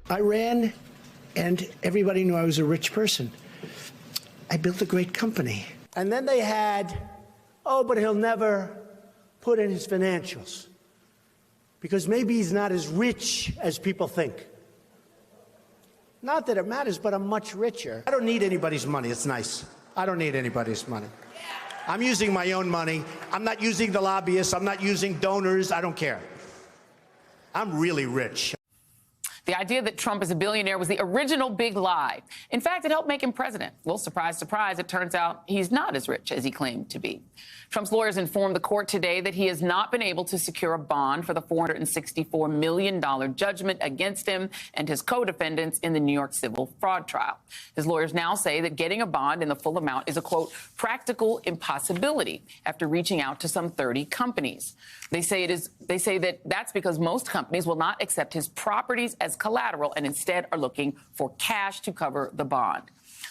I ran, and everybody knew I was a rich person. I built a great company. And then they had, oh, but he'll never put in his financials because maybe he's not as rich as people think. Not that it matters, but I'm much richer. I don't need anybody's money. It's nice. I don't need anybody's money. I'm using my own money. I'm not using the lobbyists. I'm not using donors. I don't care. I'm really rich. The idea that Trump is a billionaire was the original big lie. In fact, it helped make him president. Well, surprise, surprise, it turns out he's not as rich as he claimed to be. Trump's lawyers informed the court today that he has not been able to secure a bond for the $464 million judgment against him and his co-defendants in the New York civil fraud trial. His lawyers now say that getting a bond in the full amount is a, quote, practical impossibility after reaching out to some 30 companies. They say that that's because most companies will not accept his properties as collateral and instead are looking for cash to cover the bond.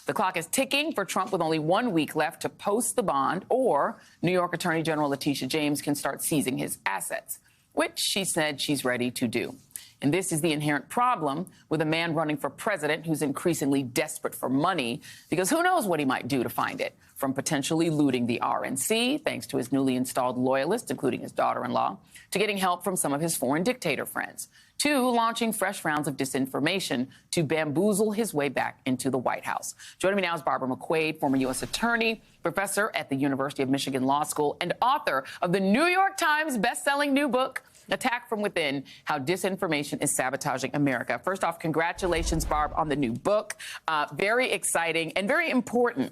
The clock is ticking for Trump with only 1 week left to post the bond, or New York Attorney General Letitia James can start seizing his assets, which she said she's ready to do. And this is the inherent problem with a man running for president who's increasingly desperate for money, because who knows what he might do to find it, from potentially looting the RNC, thanks to his newly installed loyalists, including his daughter-in-law, to getting help from some of his foreign dictator friends, to launching fresh rounds of disinformation to bamboozle his way back into the White House. Joining me now is Barbara McQuade, former U.S. attorney, professor at the University of Michigan Law School, and author of the New York Times bestselling new book, Attack from Within, How Disinformation is Sabotaging America. First off, congratulations, Barb, on the new book. Very exciting and very important.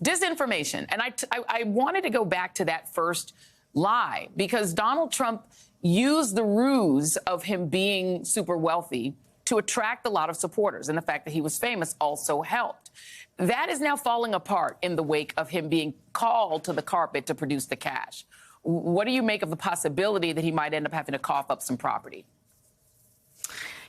Disinformation. And I wanted to go back to that first lie, because Donald Trump used the ruse of him being super wealthy to attract a lot of supporters. And the fact that he was famous also helped. That is now falling apart in the wake of him being called to the carpet to produce the cash. What do you make of the possibility that he might end up having to cough up some property?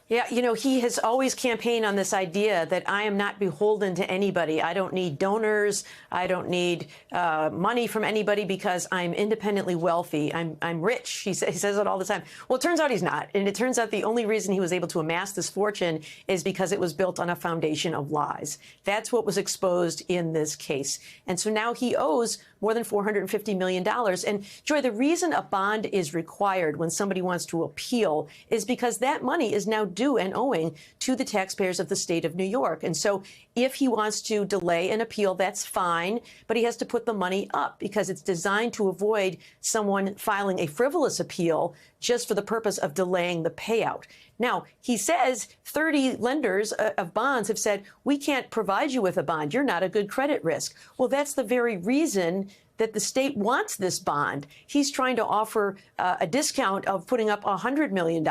Yeah, you know, he has always campaigned on this idea that I am not beholden to anybody. I don't need donors. I don't need money from anybody because I'm independently wealthy. I'm rich. He says it all the time. Well, it turns out he's not. And it turns out the only reason he was able to amass this fortune is because it was built on a foundation of lies. That's what was exposed in this case. And so now he owes more than $450 million. And, Joy, the reason a bond is required when somebody wants to appeal is because that money is now due and owing to the taxpayers of the state of New York. And so if he wants to delay an appeal, that's fine, but he has to put the money up because it's designed to avoid someone filing a frivolous appeal just for the purpose of delaying the payout. Now, he says 30 lenders of bonds have said, we can't provide you with a bond. You're not a good credit risk. Well, that's the very reason that the state wants this bond. He's trying to offer a discount of putting up $100 million.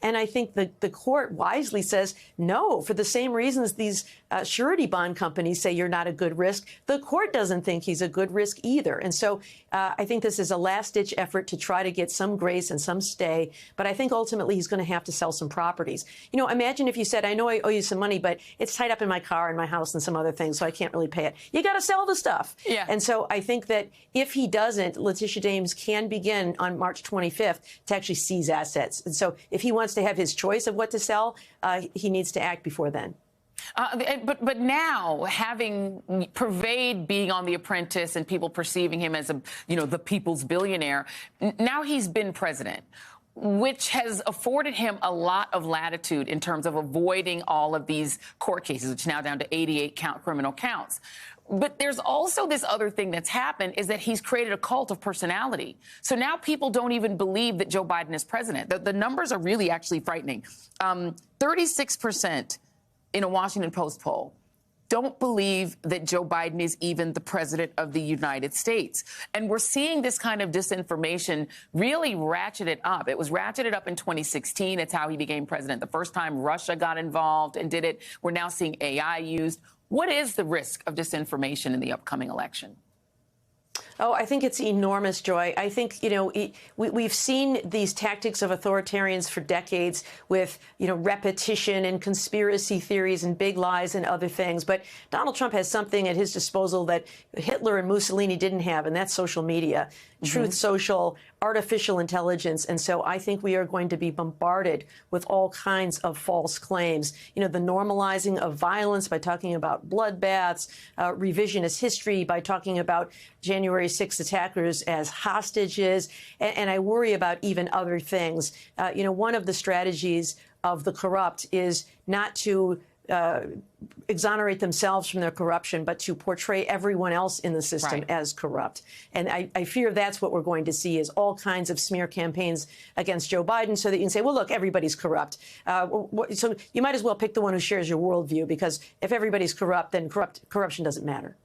And I think the court wisely says, no, for the same reasons these surety bond companies say you're not a good risk, the court doesn't think he's a good risk either. And so I think this is a last-ditch effort to try to get some grace and some stay. But I think ultimately he's going to have to sell some properties. You know, imagine if you said, I know I owe you some money, but it's tied up in my car and my house and some other things, so I can't really pay it. You got to sell the stuff. Yeah. And so I think that if he doesn't, Letitia James can begin on March 25th to actually seize assets. And so if he wants to have his choice of what to sell, he needs to act before then. But now, having pervade being on The Apprentice and people perceiving him as the people's billionaire, now he's been president, which has afforded him a lot of latitude in terms of avoiding all of these court cases, which are now down to 88 criminal counts. But there's also this other thing that's happened, is that he's created a cult of personality. So now people don't even believe that Joe Biden is president. The numbers are really actually frightening. 36% in a Washington Post poll don't believe that Joe Biden is even the president of the United States. And we're seeing this kind of disinformation really ratcheted up. It was ratcheted up in 2016. It's how he became president. The first time Russia got involved and did it. We're now seeing AI used. What is the risk of disinformation in the upcoming election? Oh, I think it's enormous, Joy. I think, you know, we've seen these tactics of authoritarians for decades with, repetition and conspiracy theories and big lies and other things. But Donald Trump has something at his disposal that Hitler and Mussolini didn't have, and that's social media. Truth Social artificial intelligence. And so I think we are going to be bombarded with all kinds of false claims. You know, the normalizing of violence by talking about bloodbaths, revisionist history by talking about January 6th attackers as hostages. And I worry about even other things. You know, one of the strategies of the corrupt is not to exonerate themselves from their corruption, but to portray everyone else in the system as corrupt. And I fear that's what we're going to see, is all kinds of smear campaigns against Joe Biden so that you can say, well, look, everybody's corrupt. So you might as well pick the one who shares your worldview, because if everybody's corrupt, then corruption doesn't matter.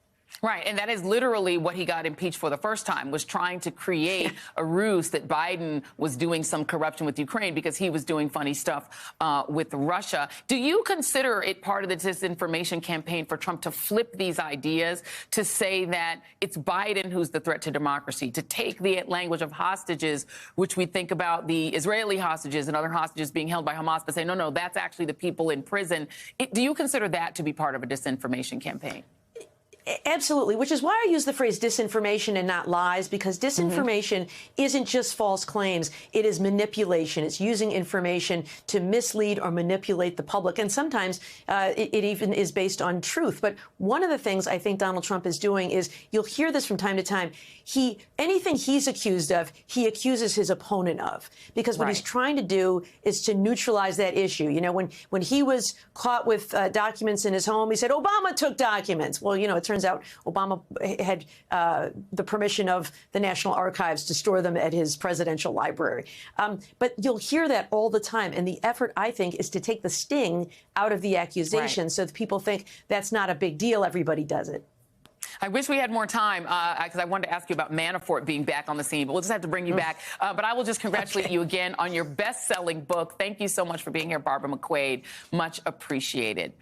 Right. And that is literally what he got impeached for the first time, was trying to create a ruse that Biden was doing some corruption with Ukraine because he was doing funny stuff with Russia. Do you consider it part of the disinformation campaign for Trump to flip these ideas, to say that it's Biden who's the threat to democracy, to take the language of hostages, which we think about the Israeli hostages and other hostages being held by Hamas, but say, no, that's actually the people in prison? Do you consider that to be part of a disinformation campaign? Absolutely, which is why I use the phrase disinformation and not lies, because disinformation isn't just false claims. It is manipulation. It's using information to mislead or manipulate the public. And sometimes it even is based on truth. But one of the things I think Donald Trump is doing is, you'll hear this from time to time, anything he's accused of, he accuses his opponent of. Because what he's trying to do is to neutralize that issue. You know, when he was caught with documents in his home, he said, Obama took documents. Well, you know, it turns out Obama had the permission of the National Archives to store them at his presidential library. But you'll hear that all the time. And the effort, I think, is to take the sting out of the accusation so that people think that's not a big deal. Everybody does it. I wish we had more time, because I wanted to ask you about Manafort being back on the scene, but we'll just have to bring you back. But I will just congratulate you again on your best-selling book. Thank you so much for being here, Barbara McQuade. Much appreciated.